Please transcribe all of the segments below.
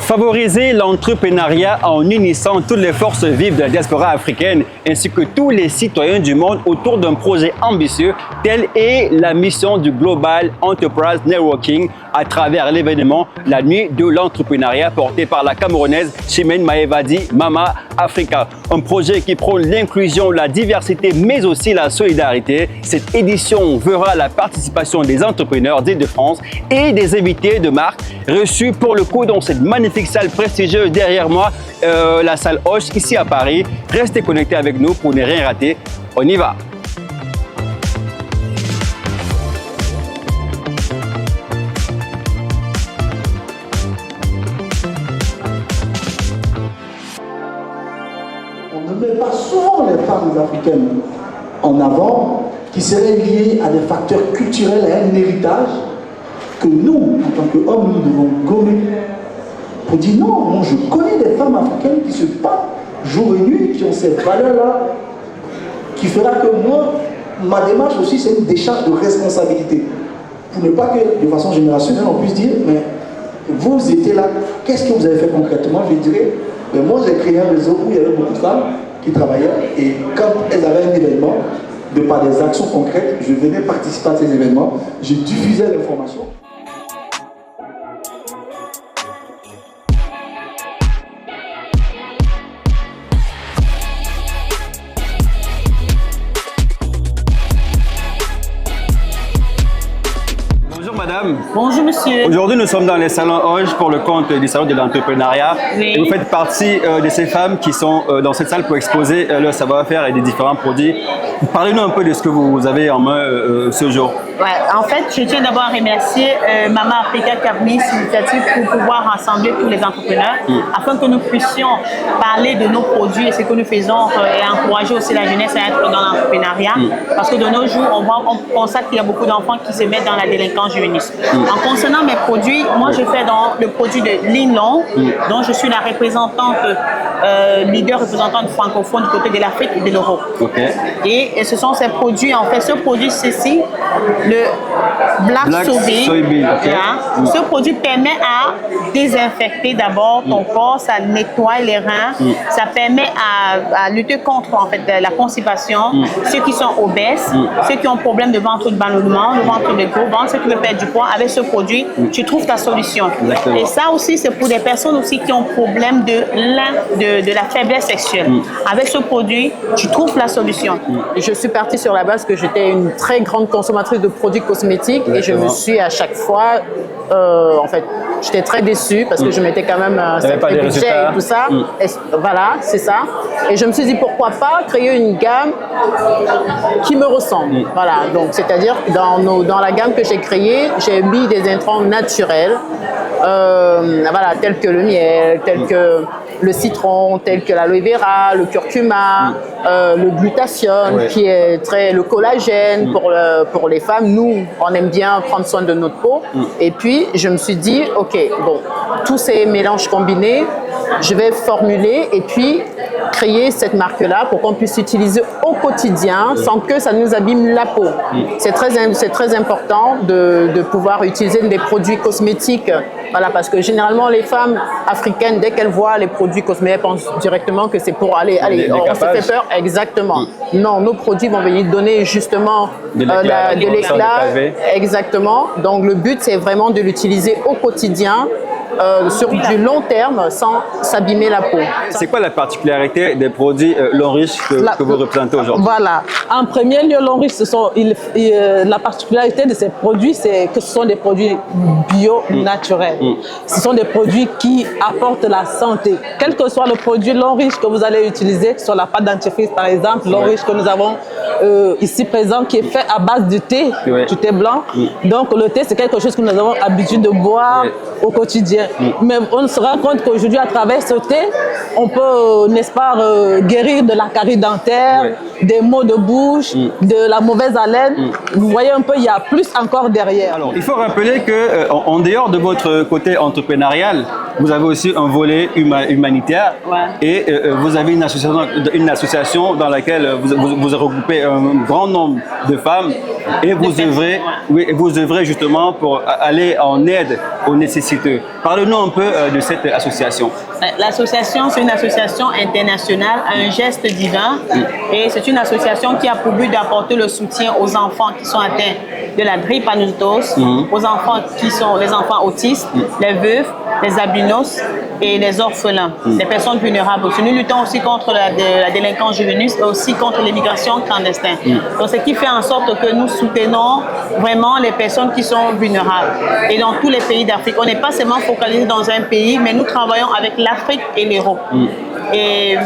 Favoriser l'entrepreneuriat en unissant toutes les forces vives de la diaspora africaine ainsi que tous les citoyens du monde autour d'un projet ambitieux, telle est la mission du Global Enterprise Networking à travers l'événement La Nuit de l'entrepreneuriat porté par la Camerounaise Chimène Maevadi Mama Africa. Un projet qui prône l'inclusion, la diversité mais aussi la solidarité. Cette édition verra la participation des entrepreneurs d'Île-de-France et des invités de marque reçus pour le coup dans cette magnifique salle prestigieuse derrière moi, la salle Hoche ici à Paris. Restez connectés avec nous pour ne rien rater. On y va! On ne met pas souvent les femmes africaines en avant, qui seraient liées à des facteurs culturels et à un héritage que nous, en tant qu'hommes, nous devons gommer. On dit non, moi je connais des femmes africaines qui se battent jour et nuit, qui ont ces valeurs-là, qui fera que moi, ma démarche aussi, c'est une décharge de responsabilité. Pour ne pas que, de façon générationnelle, on puisse dire, mais vous étiez là, qu'est-ce que vous avez fait concrètement? Je dirais, mais moi j'ai créé un réseau où il y avait beaucoup de femmes qui travaillaient, et quand elles avaient un événement, de par des actions concrètes, je venais participer à ces événements, je diffusais l'information. Bonjour madame. Bonjour monsieur. Aujourd'hui nous sommes dans les salons Hoche pour le compte du salon de l'entrepreneuriat. Oui. Et vous faites partie de ces femmes qui sont dans cette salle pour exposer leur savoir-faire et des différents produits. Parlez-nous un peu de ce que vous avez en main ce jour. Ouais, en fait, je tiens d'abord à remercier Mama Africa qui a mis cette initiative pour pouvoir rassembler tous les entrepreneurs afin que nous puissions parler de nos produits et ce que nous faisons et encourager aussi la jeunesse à être dans l'entrepreneuriat. Parce que de nos jours, on constate qu'il y a beaucoup d'enfants qui se mettent dans la délinquance juvénile. En concernant mes produits, moi je fais dans le produit de Linlong, dont je suis la représentante, leader représentante francophone du côté de l'Afrique et de l'Europe. Okay. Et ce sont ces produits, en fait, ce produit ceci, le Black Soybean. Okay. Ce produit permet à désinfecter d'abord ton corps, ça nettoie les reins, ça permet à lutter contre en fait, la constipation, ceux qui sont obèses, ceux qui ont problème de ventre de ballonnement, le ventre de gros ventre, ceux qui veulent perdre du poids. Avec ce produit, tu trouves ta solution. Exactement. Et ça aussi, c'est pour des personnes aussi qui ont problème de la faiblesse sexuelle. Avec ce produit, tu trouves la solution. Je suis partie sur la base que j'étais une très grande consommatrice de produits cosmétiques. Et je me suis à chaque fois, en fait, j'étais très déçue parce que je mettais quand même un sacré budget et tout ça. Et voilà, c'est ça. Et je me suis dit pourquoi pas créer une gamme qui me ressemble. Voilà, donc c'est-à-dire dans la gamme que j'ai créée, j'ai mis des intrants naturels, voilà, tels que le miel, tels que le citron, tel que l'aloe vera, le curcuma, le glutathione, qui est le collagène pour les femmes. Nous, on aime bien prendre soin de notre peau. Et puis, je me suis dit, ok, bon, tous ces mélanges combinés, je vais formuler et puis créer cette marque-là pour qu'on puisse l'utiliser au quotidien sans que ça nous abîme la peau. C'est très important de pouvoir utiliser des produits cosmétiques. Voilà, parce que généralement, les femmes africaines, dès qu'elles voient les produits cosmétiques, elles pensent directement que c'est pour aller, on se fait peur. Exactement. Non, nos produits vont venir donner justement de l'éclat. Exactement. Donc, le but, c'est vraiment de l'utiliser au quotidien. Sur du long terme sans s'abîmer la peau. C'est quoi la particularité des produits Longrich que vous représentez aujourd'hui? Voilà. En premier lieu, Longrich, la particularité de ces produits, c'est que ce sont des produits bio naturels. Ce sont des produits qui apportent la santé. Quel que soit le produit Longrich que vous allez utiliser, sur la pâte dentifrice par exemple, Longrich que nous avons ici présent, qui est fait à base du thé blanc. Donc le thé, c'est quelque chose que nous avons l'habitude de boire au quotidien. Mais on se rend compte qu'aujourd'hui, à travers ce thé, on peut, n'est-ce pas, guérir de la carie dentaire, des maux de bouche, de la mauvaise haleine. Vous voyez un peu, il y a plus encore derrière. Alors, il faut rappeler qu'en dehors de votre côté entrepreneurial, vous avez aussi un volet humanitaire et vous avez une association dans laquelle vous regroupez un grand nombre de femmes et vous œuvrez justement pour aller en aide aux nécessiteux. Parlez-nous un peu de cette association. L'association, c'est une association internationale, Un Geste Divin, et c'est une association qui a pour but d'apporter le soutien aux enfants qui sont atteints de la drépanocytose, aux enfants qui sont les enfants autistes, les veufs, les albinos et les orphelins, les personnes vulnérables. Nous luttons aussi contre la délinquance juvénile et aussi contre l'immigration clandestine. Donc, ce qui fait en sorte que nous soutenons vraiment les personnes qui sont vulnérables. Et dans tous les pays d'Afrique, on n'est pas seulement focalisé dans un pays, mais nous travaillons avec l'Afrique et l'Europe. Et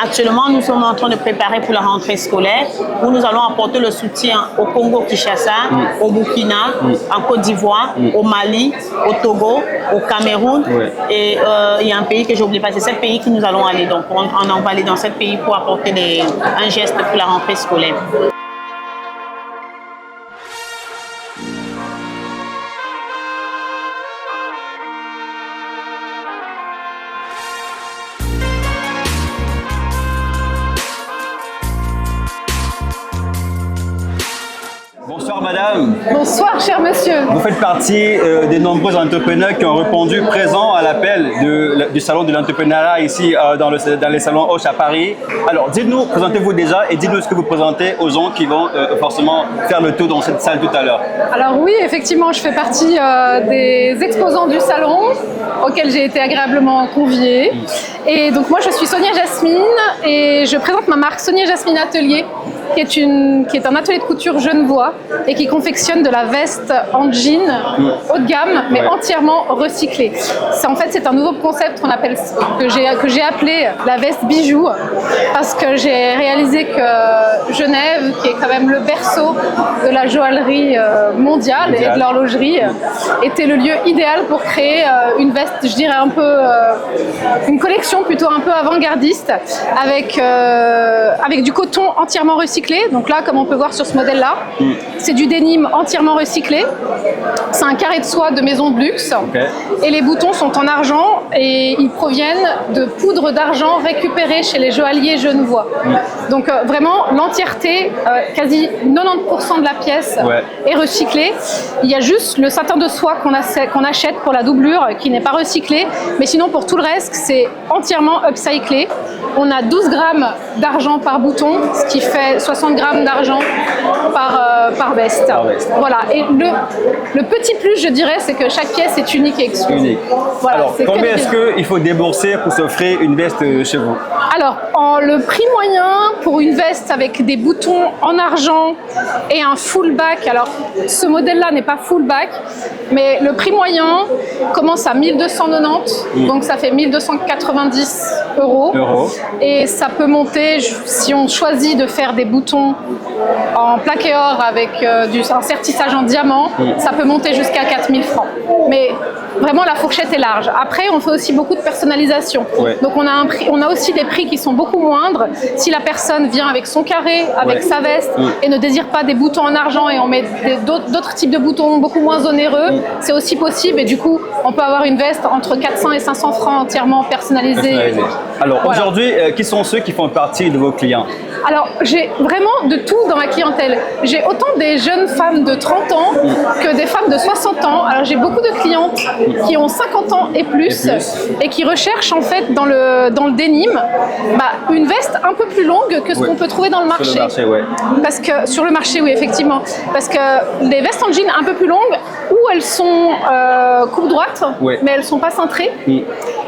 actuellement, nous sommes en train de préparer pour la rentrée scolaire où nous allons apporter le soutien au Congo-Kinshasa, au Burkina, en Côte d'Ivoire, au Mali, au Togo, au Cameroun. Et il y a un pays que j'oublie pas, c'est 7 pays que nous allons aller. Donc, on va aller dans 7 pays pour apporter un geste pour la rentrée scolaire. Bonsoir madame. Bonsoir cher monsieur. Vous faites partie des nombreux entrepreneurs qui ont répondu présent à l'appel du salon de l'entrepreneuriat ici dans les salons Hoche à Paris. Alors dites-nous, présentez-vous déjà et dites-nous ce que vous présentez aux gens qui vont forcément faire le tour dans cette salle tout à l'heure. Alors oui, effectivement, je fais partie des exposants du salon auquel j'ai été agréablement conviée. Et donc moi je suis Sonia Jasmine et je présente ma marque Sonia Jasmine Atelier qui est un atelier de couture genevois et qui confectionne de la veste en jean haut de gamme mais entièrement recyclée. C'est un nouveau concept que j'ai appelé la veste bijou parce que j'ai réalisé que Genève, qui est quand même le berceau de la joaillerie mondiale et de l'horlogerie, était le lieu idéal pour créer une veste, je dirais un peu une collection plutôt un peu avant-gardiste avec du coton entièrement recyclé. Donc là, comme on peut voir sur ce modèle-là, c'est du denim entièrement recyclé. C'est un carré de soie de maison de luxe. Et les boutons sont en argent et ils proviennent de poudre d'argent récupérée chez les joailliers genevois. Donc vraiment, l'entièreté, quasi 90% de la pièce est recyclée. Il y a juste le satin de soie qu'on achète pour la doublure qui n'est pas recyclé. Mais sinon, pour tout le reste, c'est entièrement upcyclé. On a 12 grammes d'argent par bouton, ce qui fait 60 grammes d'argent par veste. Voilà. Et le petit plus, je dirais, c'est que chaque pièce est unique et exclusive. Voilà, alors, combien est-ce qu'il faut débourser pour s'offrir une veste chez vous? Alors, le prix moyen pour une veste avec des boutons en argent et un full back, alors ce modèle-là n'est pas full back, mais le prix moyen commence à 1290, donc ça fait 1290 €. Et ça peut monter, si on choisit de faire des boutons en plaqué or avec un sertissage en diamant, ça peut monter jusqu'à 4000 francs. Mais vraiment, la fourchette est large. Après, on fait aussi beaucoup de personnalisation. Donc, on a aussi des prix qui sont beaucoup moindres. Si la personne vient avec son carré, avec sa veste et ne désire pas des boutons en argent et on met d'autres types de boutons beaucoup moins onéreux, c'est aussi possible. Et du coup, on peut avoir une veste entre 400 et 500 francs entièrement personnalisée. Alors, aujourd'hui, qui sont ceux qui font partie de vos clients? Alors, j'ai vraiment de tout dans ma clientèle. J'ai autant des jeunes femmes de 30 ans que des femmes de 60 ans. Alors, j'ai beaucoup de clientes qui ont 50 ans et plus et qui recherchent en fait dans le denim une veste un peu plus longue que ce qu'on peut trouver dans le marché. Sur le marché, Parce que sur le marché, oui, effectivement. Parce que les vestes en jean un peu plus longues, où elles sont coupe droite, mais elles sont pas cintrées.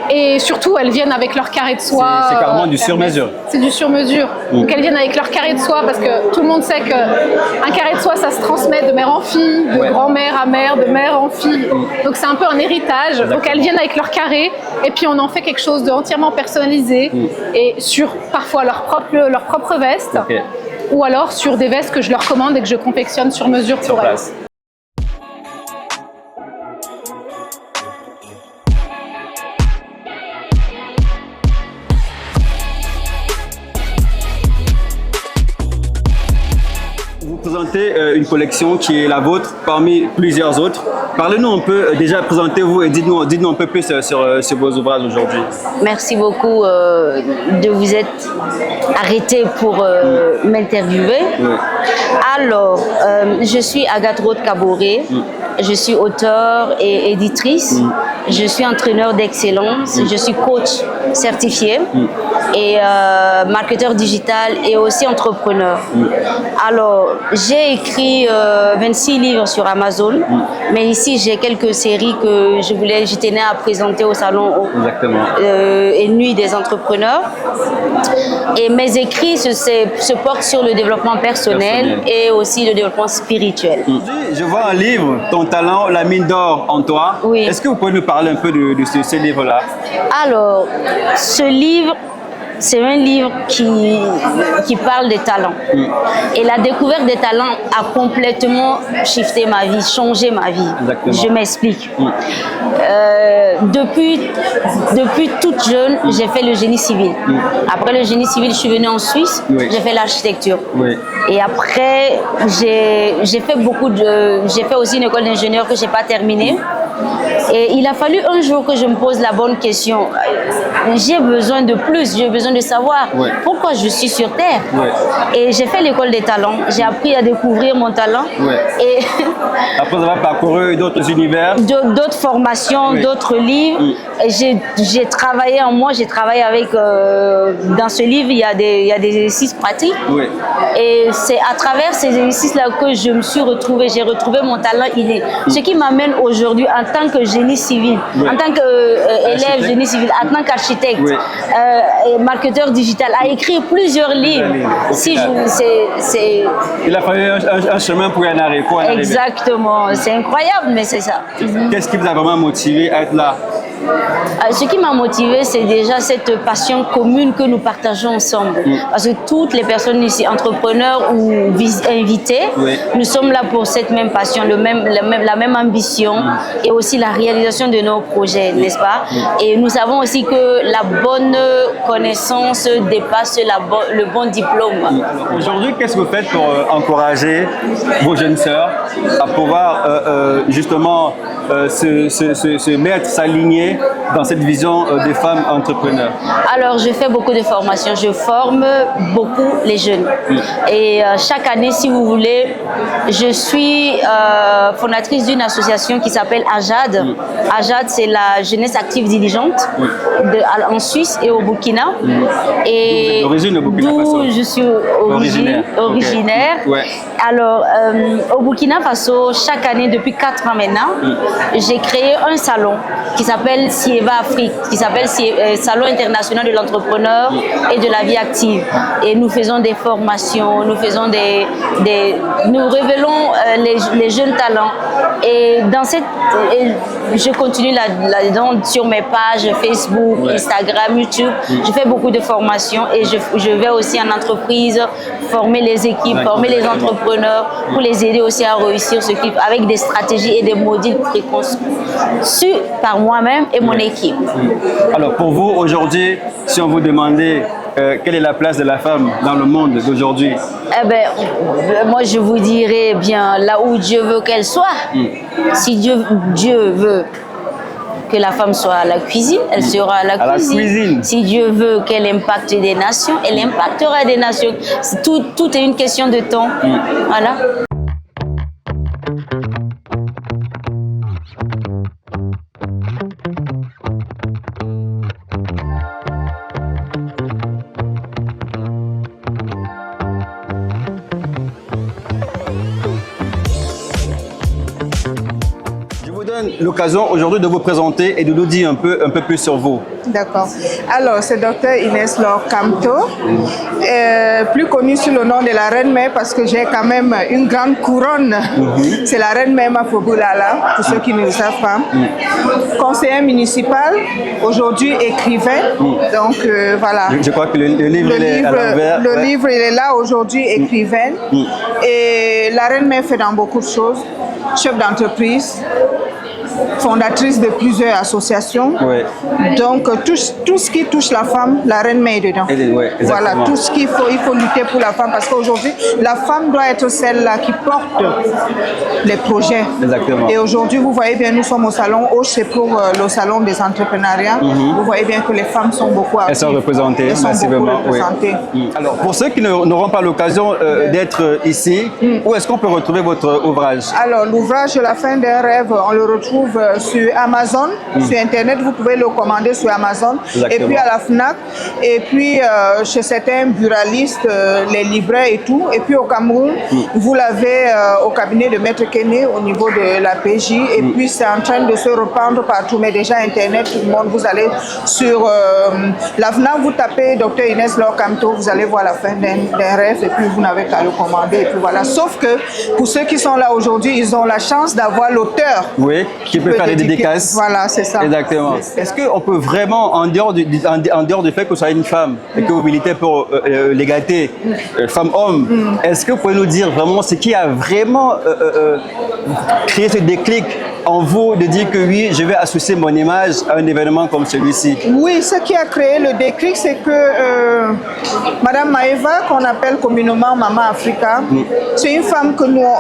Et surtout, elles viennent avec leur carré de soie. C'est carrément du sur-mesure. C'est du sur-mesure. Donc elles viennent avec leur carré de soie parce que tout le monde sait qu'un carré de soie, ça se transmet de mère en fille, de grand-mère à mère, de mère en fille. Donc c'est un peu un héritage. Donc elles viennent avec leur carré et puis on en fait quelque chose de entièrement personnalisé et sur parfois leur propre veste ou alors sur des vestes que je leur commande et que je confectionne sur mesure pour elles. présenter une collection qui est la vôtre parmi plusieurs autres. Parlez-nous un peu, déjà présentez-vous et dites-nous un peu plus sur vos ouvrages aujourd'hui. Merci beaucoup de vous être arrêté pour m'interviewer. Oui. Alors, je suis Agathe Rode-Caboret. Je suis auteure et éditrice. Je suis entraîneur d'excellence. Je suis coach certifié et marketeur digital et aussi entrepreneur. Alors, j'ai écrit 26 livres sur Amazon, mais ici j'ai quelques séries que je tenais à présenter au salon et Nuit des entrepreneurs. Et mes écrits se portent sur le développement personnel et aussi le développement spirituel. Je vois un livre, Ton talent, la mine d'or en toi. Oui. Est-ce que vous pouvez nous parler un peu de ce livre-là? Alors, ce livre, c'est un livre qui parle des talents. Et la découverte des talents a complètement shifté ma vie, changé ma vie. Exactement. Je m'explique. Depuis toute jeune, j'ai fait le génie civil. Après le génie civil, je suis venue en Suisse, j'ai fait l'architecture. Et après, j'ai fait aussi une école d'ingénieur que je n'ai pas terminée. Et il a fallu un jour que je me pose la bonne question. J'ai besoin de plus, j'ai besoin de savoir pourquoi je suis sur Terre. Et j'ai fait l'école des talents, j'ai appris à découvrir mon talent. Et après avoir parcouru d'autres univers, d'autres formations, d'autres livres, j'ai travaillé en moi, j'ai travaillé avec, dans ce livre, il y a des exercices pratiques. Et c'est à travers ces exercices-là que je me suis retrouvée, j'ai retrouvé mon talent inné. Ce qui m'amène aujourd'hui en tant que génie civil, en tant qu'élève génie civil, en tant qu'architecte, et marketeur digital, à écrire plusieurs livres. Il a fallu un chemin pour y en arriver. Exactement, c'est incroyable, mais c'est ça. Qu'est-ce qui vous a vraiment motivé à être là? Ce qui m'a motivé, c'est déjà cette passion commune que nous partageons ensemble. Parce que toutes les personnes ici, entrepreneurs ou invités, nous sommes là pour cette même passion, la même ambition et aussi la réalisation de nos projets, n'est-ce pas? Et nous savons aussi que la bonne connaissance dépasse le bon diplôme. Aujourd'hui, qu'est-ce que vous faites pour encourager vos jeunes sœurs à pouvoir justement se mettre, s'aligner dans cette vision des femmes entrepreneurs? Alors, je fais beaucoup de formations. Je forme beaucoup les jeunes. Et chaque année, si vous voulez, je suis fondatrice d'une association qui s'appelle AJAD. AJAD, c'est la jeunesse active diligente en Suisse et au Burkina. Et d'origine au Burkina Faso. D'où je suis originaire. Alors, au Burkina Faso, chaque année, depuis 4 ans maintenant, j'ai créé un salon qui s'appelle Sieva Afrique, qui s'appelle Salon international de l'entrepreneur et de la vie active. Et nous faisons des formations, nous révélons les jeunes talents. Et je continue là-dedans sur mes pages Facebook, Instagram, YouTube. Je fais beaucoup de formations et je vais aussi en entreprise former les équipes, former les entrepreneurs pour les aider aussi à réussir ce qu'ils avec des stratégies et des modules préconçus par moi-même et mon équipe. Alors pour vous aujourd'hui, si on vous demandait quelle est la place de la femme dans le monde d'aujourd'hui? Eh ben, moi je vous dirais bien là où Dieu veut qu'elle soit. Si Dieu veut que la femme soit à la cuisine, elle sera à la cuisine. Si Dieu veut qu'elle impacte des nations, elle impactera des nations. Tout est une question de temps. Voilà. L'occasion aujourd'hui de vous présenter et de nous dire un peu plus sur vous. D'accord. Alors, c'est Dr Inès Laure Camteau, plus connue sous le nom de la Reine Mère parce que j'ai quand même une grande couronne. C'est la Reine Mère Mafobulala, pour ceux qui ne le savent pas. Conseillère municipale, aujourd'hui écrivain. Donc, voilà. Je crois que le livre est à l'envers. Le livre, il est là aujourd'hui, écrivaine. Et la Reine Mère fait dans beaucoup de choses. Chef d'entreprise, fondatrice de plusieurs associations. Oui. Donc, tout ce qui touche la femme, la Reine Mère est dedans. Oui, voilà, tout ce qu'il faut, il faut lutter pour la femme parce qu'aujourd'hui, la femme doit être celle-là qui porte les projets. Exactement. Et aujourd'hui, vous voyez bien, nous sommes au salon Hoche, c'est pour le salon des entrepreneuriats. Vous voyez bien que les femmes sont beaucoup actives. Elles sont représentées massivement. Oui. Alors, pour ceux qui n'auront pas l'occasion d'être ici, où est-ce qu'on peut retrouver votre ouvrage? Alors, l'ouvrage La fin d'un rêve, on le retrouve sur Amazon. Sur Internet, vous pouvez le commander sur Amazon. Exactement. Et puis à la FNAC. Et puis chez certains buralistes, les libraires et tout. Et puis au Cameroun, vous l'avez au cabinet de Maître Kene au niveau de la PJ. Et puis c'est en train de se reprendre partout. Mais déjà Internet, tout le monde, vous allez sur la FNAC, vous tapez Dr Inès Laure Camteau, vous allez voir La fin d'un rêve. Et puis vous n'avez qu'à le commander. Et puis voilà. Sauf que pour ceux qui sont là aujourd'hui, ils ont la chance d'avoir l'auteur. Oui, qui peut faire des dédicaces. Voilà, c'est ça. Exactement. Est-ce qu'on peut vraiment, en dehors du fait que vous soyez une femme et que vous militez pour l'égalité femmes-hommes, est-ce que vous pouvez nous dire vraiment ce qui a vraiment créé ce déclic en vous de dire que oui, je vais associer mon image à un événement comme celui-ci? Oui, ce qui a créé le déclic, c'est que Madame Maeva, qu'on appelle communément Maman Africa, c'est une femme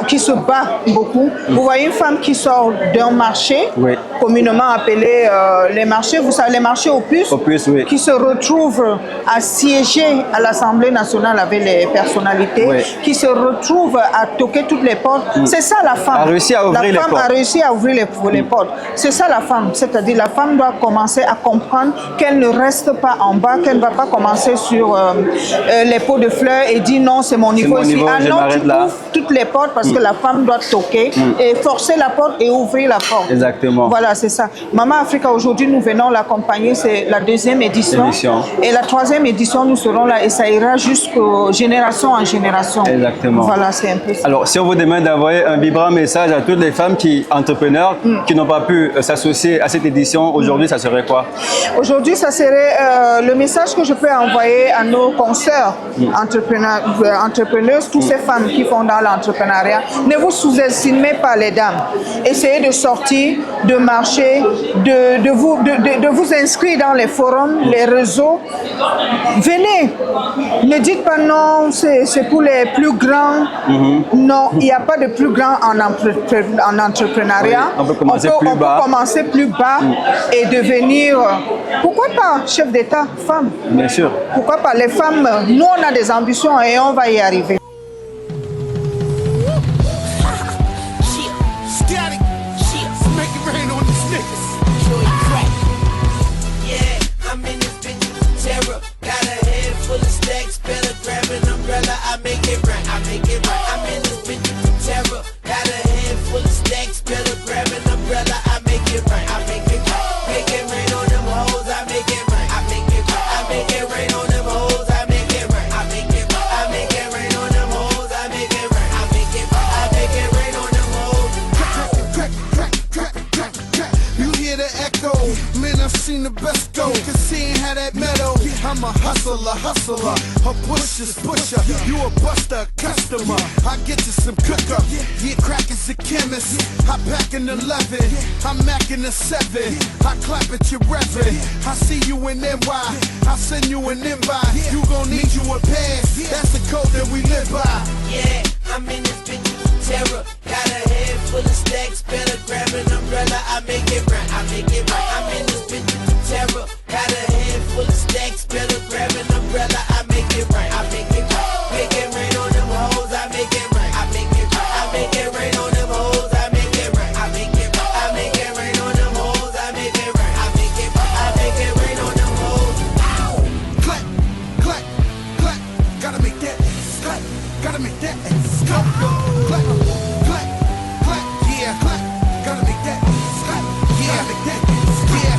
qui se bat beaucoup. Vous voyez une femme qui sort d'un marché, communément appelé les marchés, vous savez, les marchés aux puces, qui se retrouvent à siéger à l'Assemblée nationale avec les personnalités, qui se retrouvent à toquer toutes les portes. C'est ça la femme. A réussi à ouvrir les portes. La femme a réussi à ouvrir les portes. C'est ça la femme. C'est-à-dire la femme doit commencer à comprendre qu'elle ne reste pas en bas, qu'elle ne va pas commencer sur les pots de fleurs et dire non, c'est mon niveau ici. Ah non, tu ouvres toutes les portes parce que la femme doit toquer et forcer la porte et ouvrir la porte. Exactement. Voilà, c'est ça. Maman Africa, aujourd'hui, nous venons l'accompagner. C'est la 2e édition. Et la 3e édition, nous serons là et ça ira jusqu'aux génération en génération. Exactement. Voilà, c'est un peu ça. Alors, si on vous demande d'envoyer un vibrant message à toutes les femmes entrepreneurs qui n'ont pas pu s'associer à cette édition, aujourd'hui, ça serait quoi? Aujourd'hui, ça serait le message que je peux envoyer à nos consoeurs entrepreneuses, toutes ces femmes qui font dans l'entrepreneuriat. Ne vous sous-estimez pas les dames. Essayez de sortir, de marcher, de vous inscrire dans les forums, les réseaux. Venez. Ne dites pas non, c'est pour les plus grands. Non, il n'y a pas de plus grand en entrepreneuriat. On peut commencer plus bas et devenir, pourquoi pas, chef d'État, femme. Bien sûr. Pourquoi pas, les femmes, nous on a des ambitions et on va y arriver. I'm a hustler, a pusher, you a buster, customer. I get you some cooker, yeah, crack is a chemist. I pack an 11, I'm macking a 7. I clap at your reverend. I see you in NY, I send you an invite. You gon' need you a pass, that's the code that we live by. Yeah, I'm in this bitch with terror. Got a head full of stacks, better grab an umbrella. I make it right, I make it right. I'm in this bitch with terror. Got a head full of stacks, better grab an umbrella. I make it right, I make it right. Make it rain on them hoes, I make it right, I make it right. I make it rain on them hoes, I make it right, I make it right. I make it rain on them hoes, I make it right, I make it right. I make it rain on them hoes. Ow! Clap, clap, clap. Gotta make that clap. Gotta make that clap. Clap, clap, clap. Yeah, clap. Gotta make that clap. Yeah, make that yeah.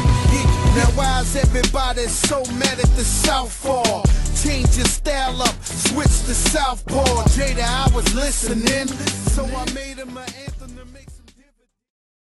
Now why is everybody so mad at the Southpaw? Change your style up, switch to Southpaw. Jada, I was listening, so I made him an